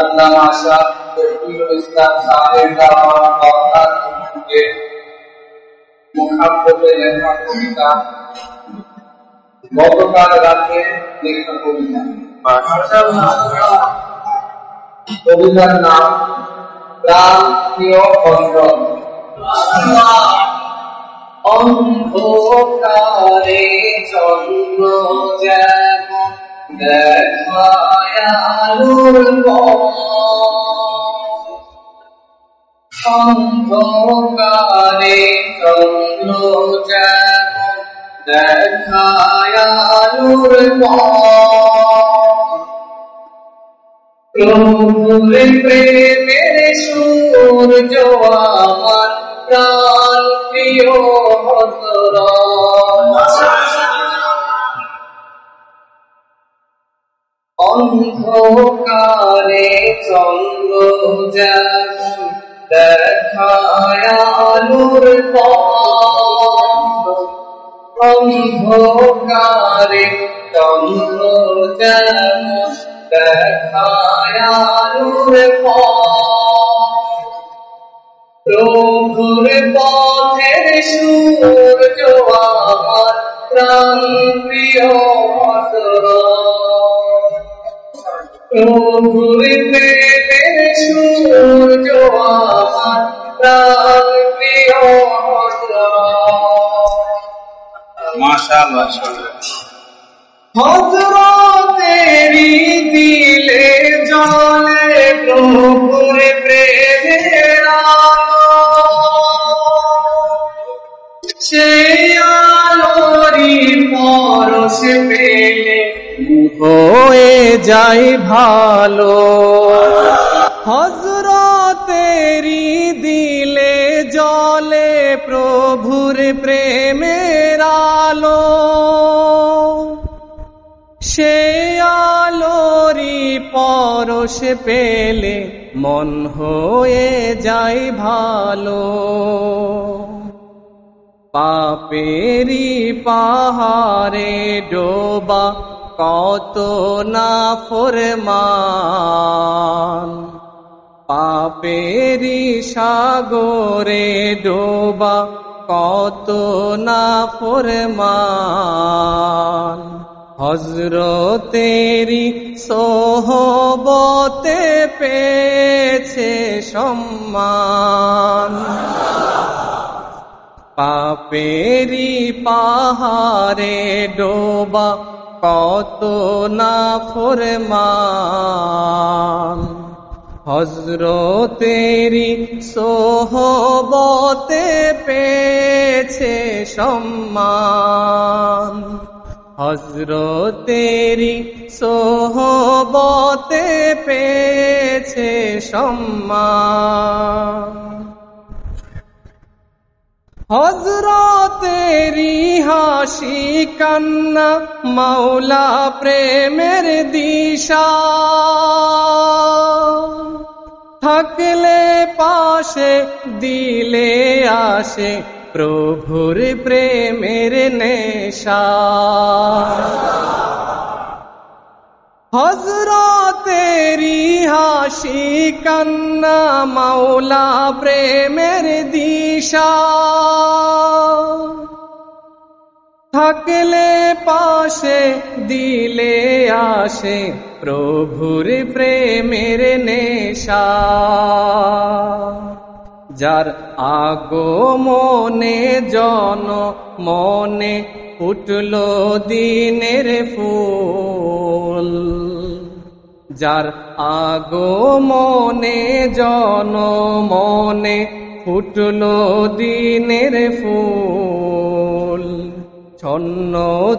আল্লামা শাহ শফিউল ইসলাম সাহেব দেওয়া কথার অনুযায়ী মুহাব্বতে লেখা কবিতা গতকাল রাতে লেখা কবিতা। কবিতার নাম প্রাণ প্রিয় হযরত। অন্ধকারে চন্দ্র যেমন দেখায় আলোর পথ, অন্ধকারে চন্দ্র যেমন দেখায় আলোর পথ, প্রভুর প্রেমের সূর্য আমার প্রাণ প্রিয় হযরত। অন্ধকারে চন্দ্র যেমন দেখায় আলোর পথ, অন্ধকারে চন্দ্র যেমন দেখায় আলোর পথ, প্রভুর পথের সূর্য আমার প্রাণ প্রিয় হযরত। প্রভুর প্রেমের সূর্য আমার প্রাণ প্রিয় হযরত। মাশাআল্লাহ। হযরতেরি দিলে জ্বলে প্রভুর প্রেমের আলো, সেই আলোরই পরশ পেলে হয়ে যায় ভালো। হযরতেরি দিলে জ্বলে প্রভুর প্রেমের আলো, সেই আলোরই পরশ পেলে মন হয়ে যায় ভালো। পাপেরি পাহাড়ে ডোবা কত না ফরমান, পাপেরি সাগরে ডোবা কত না ফরমান, হযরতেরি সোহবতে পেয়েছে সম্মান। পাপেরি পাহাড়ে ডোবা কত না ফরমান, হযরতেরি সোহবতে পেয়েছে সম্মান, হযরতেরি সোহবতে পেয়েছে সম্মান। হযরতেরি হাসি কান্না মাওলা প্রেমের দিশা, থাকলে পাশে দিলে আসে প্রভুর প্রেমের নেশা। হযরতেরি হাসি কান্না মাওলা প্রেমের দিশা, থাকলে পাশে দিলে আসে প্রভুর প্রেমের নেশা। যার আগমনে জন মনে ফুটলো দিনের ফুল, যার আগমনে জন মনে ফুটলো দিনের ফুল, ছন্ন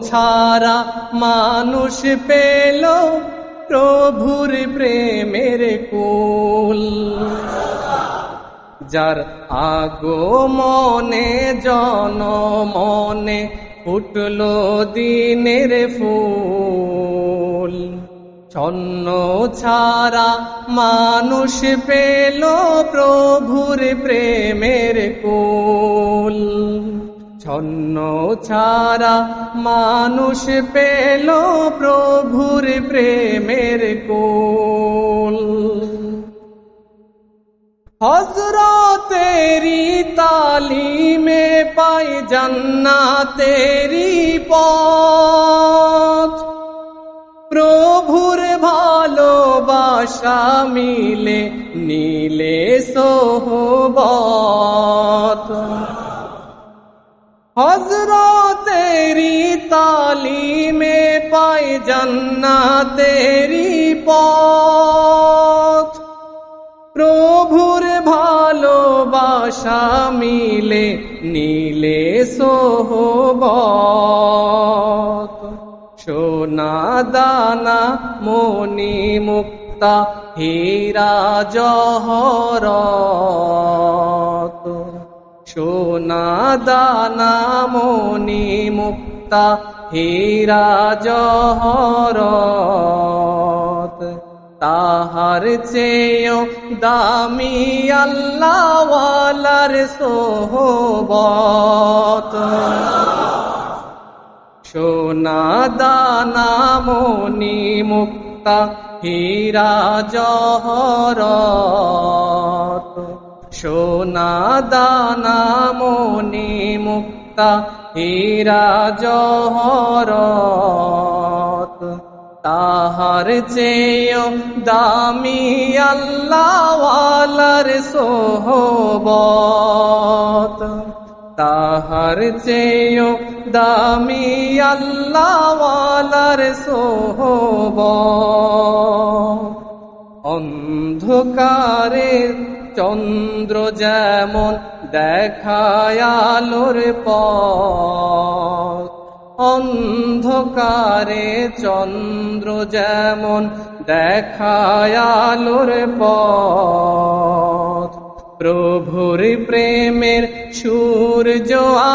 ছাড়া মানুষ পেল প্রভুর প্রেমের কুল। যার আগমনে জন মনে ফুটলো দিনের ফুল, ছন্ন ছাড়া মানুষ পেল প্রভুর প্রেমের কুল, ছন্ন ছাড়া মানুষ পেল প্রভুর প্রেমের কুল। হযরতেরি তালিমে পাই জান্নাতেরি পথ, প্রভুর ভালোবাসা মিলে নীলে সোহবত। হযরতেরি তালিমে পাই জান্নাতেরি পথ, প্রভুর ভালোবাসা মিলে নীলে সোহবত। সোনা দানা মণি মুক্তা হীরা জহরত, সোনা দানা মণি মুক্তা হীরা জহরত। তাহার চেয়েও দামি আল্লাহওয়ালার সোহবত। সোনা দানা মণি মুক্তা হীরা জহরত, সোনা দানা মণি মুক্তা হীরা জহরত। তাহার চেয়েও দামি আল্লাহওয়ালার সোহবত। তাহার চেয়েও দামি আল্লাহওয়ালার সোহবত। অন্ধকারে চন্দ্র যেমন দেখায় আলোর পথ, অন্ধকারে চন্দ্র যেমন দেখায় আলোর পথ। প্রভুর প্রেমের সূর্য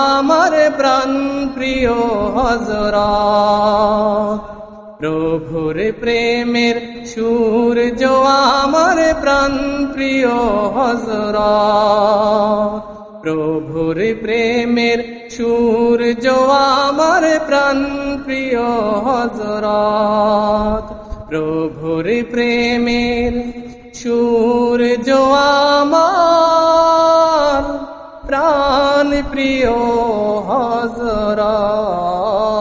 আমার প্রাণ প্রিয় হযরত, প্রভুর প্রেমের সূর্য আমার প্রাণ প্রিয় হযরত। প্রভুর প্রেমের সূর্য আমার প্রাণ প্রিয় হযরত, প্রভুর প্রেমের সূর্য আমার প্রাণ প্রিয় হযরত।